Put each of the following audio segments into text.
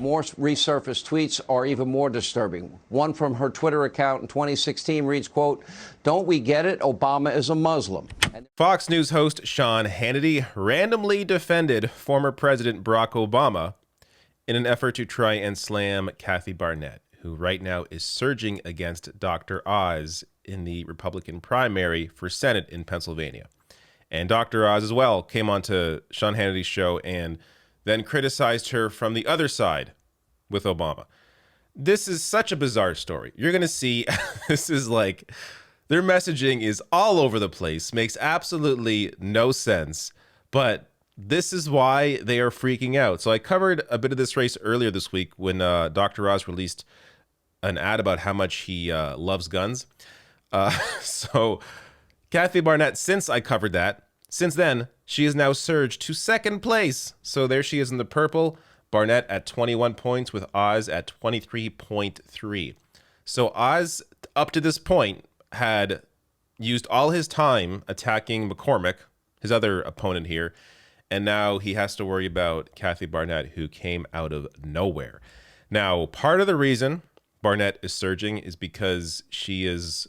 More resurfaced tweets are even more disturbing. One from her Twitter account in 2016 reads, quote, "Don't we get it? Obama is a Muslim." Fox News host Sean Hannity randomly defended former President Barack Obama in an effort to try and slam Kathy Barnette, who right now is surging against Dr. Oz in the Republican primary for Senate in Pennsylvania. And Dr. Oz as well came onto Sean Hannity's show and then criticized her from the other side with Obama. This is such a bizarre story. You're going to see, this is like, their messaging is all over the place, makes absolutely no sense, but this is why they are freaking out. So I covered a bit of this race earlier this week when Dr. Oz released an ad about how much he loves guns. So Kathy Barnette, since I covered that, since then, she has now surged to second place. So there she is in the purple. Barnette at 21 points with Oz at 23.3. So Oz, up to this point, had used all his time attacking McCormick, his other opponent here, and now he has to worry about Kathy Barnette, who came out of nowhere. Now, part of the reason Barnette is surging is because she is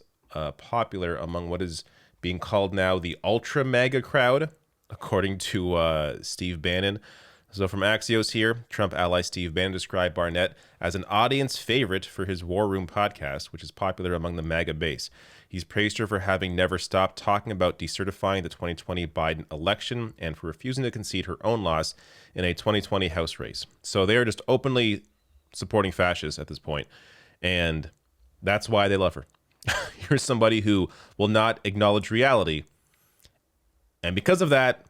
popular among what is being called now the ultra MAGA crowd, according to Steve Bannon. So from Axios here, Trump ally Steve Bannon described Barnette as an audience favorite for his War Room podcast, which is popular among the MAGA base. He's praised her for having never stopped talking about decertifying the 2020 Biden election and for refusing to concede her own loss in a 2020 House race. So they are just openly supporting fascists at this point, and that's why they love her. Here's somebody who will not acknowledge reality, and because of that,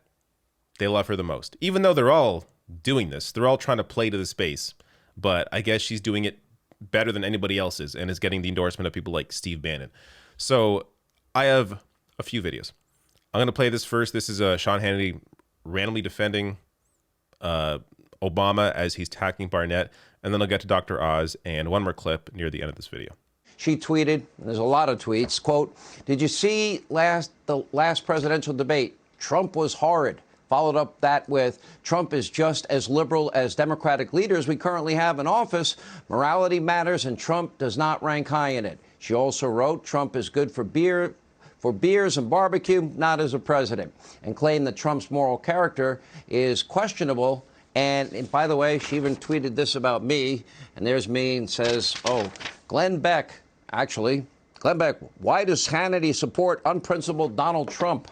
they love her the most. Even though they're all doing this, they're all trying to play to the space, but I guess she's doing it better than anybody else is and is getting the endorsement of people like Steve Bannon. So I have a few videos. I'm going to play this first. This is Sean Hannity randomly defending Obama as he's attacking Barnette, and then I'll get to Dr. Oz and one more clip near the end of this video. She tweeted, and there's a lot of tweets, quote, "Did you see the last presidential debate? Trump was horrid." Followed up that with, "Trump is just as liberal as Democratic leaders we currently have in office. Morality matters, and Trump does not rank high in it." She also wrote, "Trump is good for beers and barbecue, not as a president," and claimed that Trump's moral character is questionable. And by the way, she even tweeted this about me, and there's me, and says, "Oh, Glenn Beck, why does Hannity support unprincipled Donald Trump?"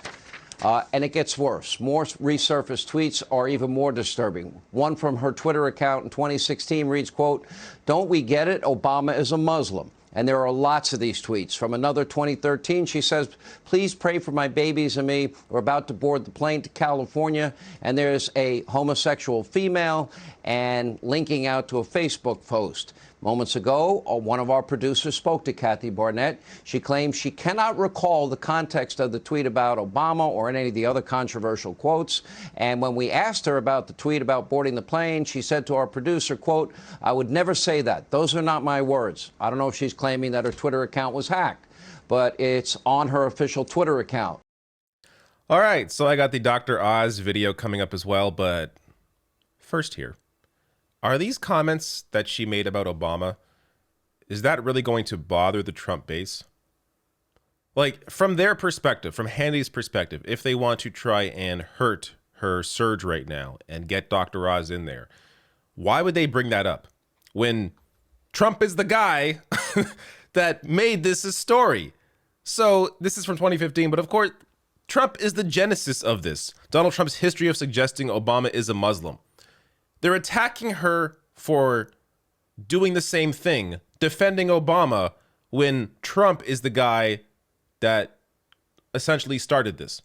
And it gets worse. More resurfaced tweets are even more disturbing. One from her Twitter account in 2016 reads, quote, "Don't we get it? Obama is a Muslim." And there are lots of these tweets. From another 2013, she says, "Please pray for my babies and me. We're about to board the plane to California." And there's a homosexual female and linking out to a Facebook post. Moments ago, one of our producers spoke to Kathy Barnette. She claims she cannot recall the context of the tweet about Obama or any of the other controversial quotes. And when we asked her about the tweet about boarding the plane, she said to our producer, quote, "I would never say that. Those are not my words." I don't know if she's claiming that her Twitter account was hacked, but it's on her official Twitter account. All right, so I got the Dr. Oz video coming up as well, but first here. Are these comments that she made about Obama, is that really going to bother the Trump base? Like, from their perspective, from Hannity's perspective, if they want to try and hurt her surge right now and get Dr. Oz in there, why would they bring that up when Trump is the guy that made this a story? So this is from 2015, but of course, Trump is the genesis of this. Donald Trump's history of suggesting Obama is a Muslim. They're attacking her for doing the same thing, defending Obama, when Trump is the guy that essentially started this.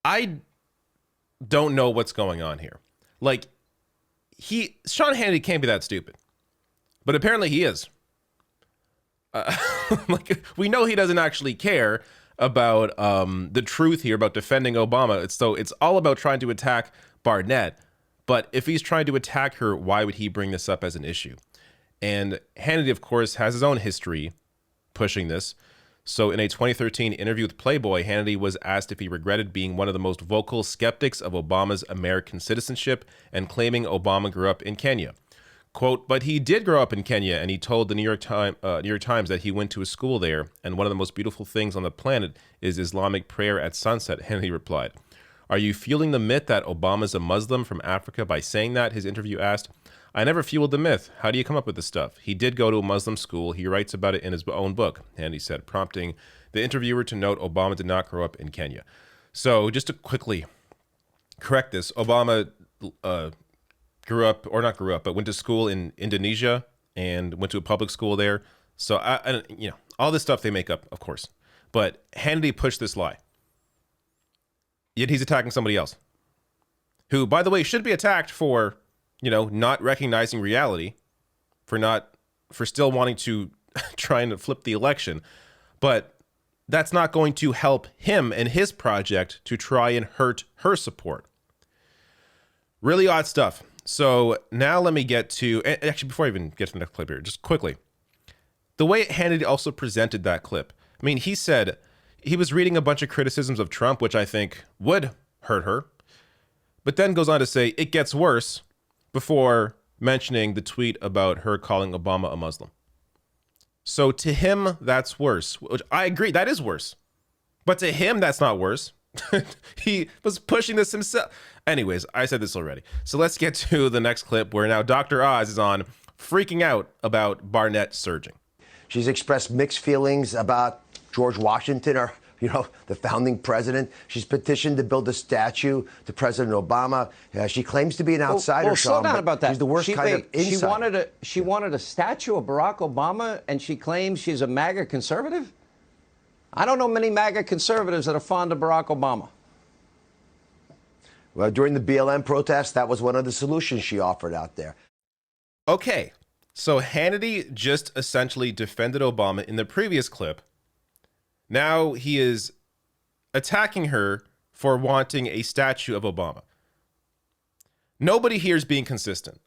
I don't know what's going on here. Like, Sean Hannity can't be that stupid, but apparently he is. Like, we know he doesn't actually care about the truth here about defending Obama. It's all about trying to attack Barnette. But if he's trying to attack her, why would he bring this up as an issue? And Hannity, of course, has his own history pushing this. So in a 2013 interview with Playboy, Hannity was asked if he regretted being one of the most vocal skeptics of Obama's American citizenship and claiming Obama grew up in Kenya. Quote, but he did grow up in Kenya, and he told the New York Times that he went to a school there, and one of the most beautiful things on the planet is Islamic prayer at sunset, Hannity replied. Are you fueling the myth that Obama's a Muslim from Africa by saying that? His interview asked. I never fueled the myth. How do you come up with this stuff? He did go to a Muslim school. He writes about it in his own book, Hannity said, prompting the interviewer to note Obama did not grow up in Kenya. So just to quickly correct this, Obama grew up, or not grew up, but went to school in Indonesia and went to a public school there. So, all this stuff they make up, of course. But Hannity pushed this lie. Yet he's attacking somebody else, who, by the way, should be attacked for, not recognizing reality, for still wanting to try and flip the election. But that's not going to help him and his project to try and hurt her support. Really odd stuff. So now let me get to, actually, before I even get to the next clip here, just quickly, the way Hannity also presented that clip. I mean, he said he was reading a bunch of criticisms of Trump, which I think would hurt her, but then goes on to say it gets worse before mentioning the tweet about her calling Obama a Muslim. So to him, that's worse, which I agree, that is worse. But to him, that's not worse. He was pushing this himself. Anyways, I said this already. So let's get to the next clip where now Dr. Oz is on freaking out about Barnett surging. She's expressed mixed feelings about George Washington, or, the founding president. She's petitioned to build a statue to President Obama. She claims to be an outsider, slow down about that. She's the worst kind of insider. She wanted a statue of Barack Obama, and she claims she's a MAGA conservative? I don't know many MAGA conservatives that are fond of Barack Obama. Well, during the BLM protest, that was one of the solutions she offered out there. Okay, so Hannity just essentially defended Obama in the previous clip. Now he is attacking her for wanting a statue of Obama. Nobody here is being consistent.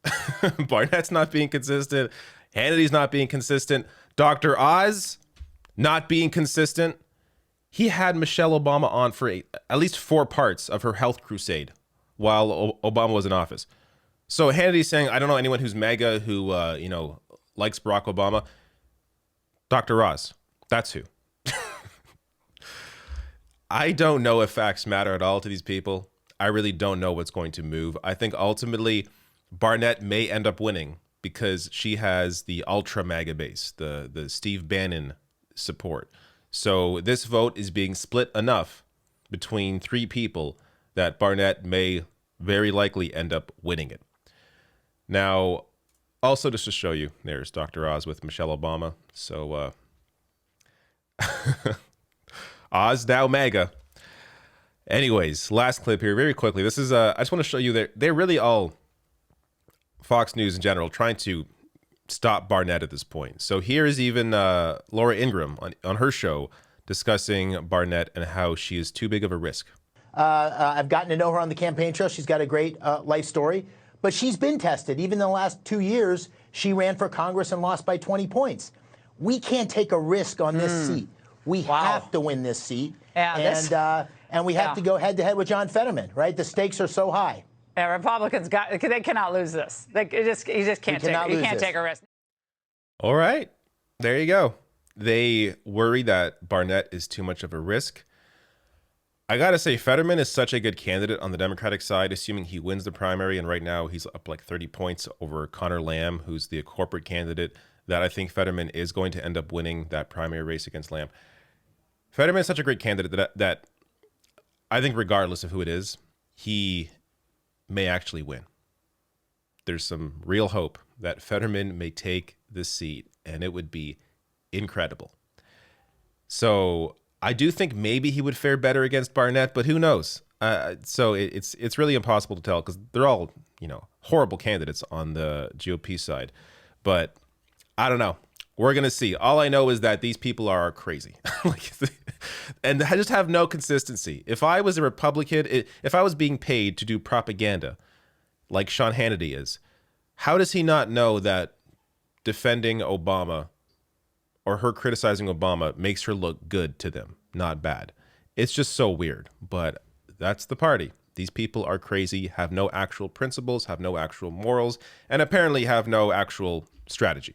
Barnett's not being consistent. Hannity's not being consistent. Dr. Oz not being consistent. He had Michelle Obama on for at least 4 parts of her health crusade while Obama was in office. So Hannity's saying, I don't know anyone who's MAGA who, likes Barack Obama. Dr. Oz, that's who. I don't know if facts matter at all to these people. I really don't know what's going to move. I think ultimately Barnett may end up winning because she has the ultra MAGA base, the Steve Bannon support. So this vote is being split enough between 3 people that Barnett may very likely end up winning it. Now, also just to show you, there's Dr. Oz with Michelle Obama. So Oz now MAGA. Anyways, last clip here, very quickly. This is I just want to show you that they're really all, Fox News in general, trying to stop Barnett at this point. So here is even Laura Ingraham on her show discussing Barnett and how she is too big of a risk. I've gotten to know her on the campaign trail. She's got a great life story, but she's been tested. Even in the last 2 years, she ran for Congress and lost by 20 points. We can't take a risk on this seat. We have to win this seat, and we have to go head-to-head with John Fetterman, right? The stakes are so high. Yeah, Republicans they cannot lose this. You just can't take a risk. All right, there you go. They worry that Barnett is too much of a risk. I gotta say, Fetterman is such a good candidate on the Democratic side, assuming he wins the primary, and right now he's up like 30 points over Connor Lamb, who's the corporate candidate, that I think Fetterman is going to end up winning that primary race against Lamb. Fetterman is such a great candidate that I think regardless of who it is, he may actually win. There's some real hope that Fetterman may take this seat, and it would be incredible. So I do think maybe he would fare better against Barnett, but who knows? So it's really impossible to tell because they're all, horrible candidates on the GOP side. But I don't know. We're going to see. All I know is that these people are crazy. And I just have no consistency. If I was a Republican, if I was being paid to do propaganda like Sean Hannity is, how does he not know that defending Obama or her criticizing Obama makes her look good to them, not bad. It's just so weird, but that's the party. These people are crazy, have no actual principles, have no actual morals, and apparently have no actual strategy.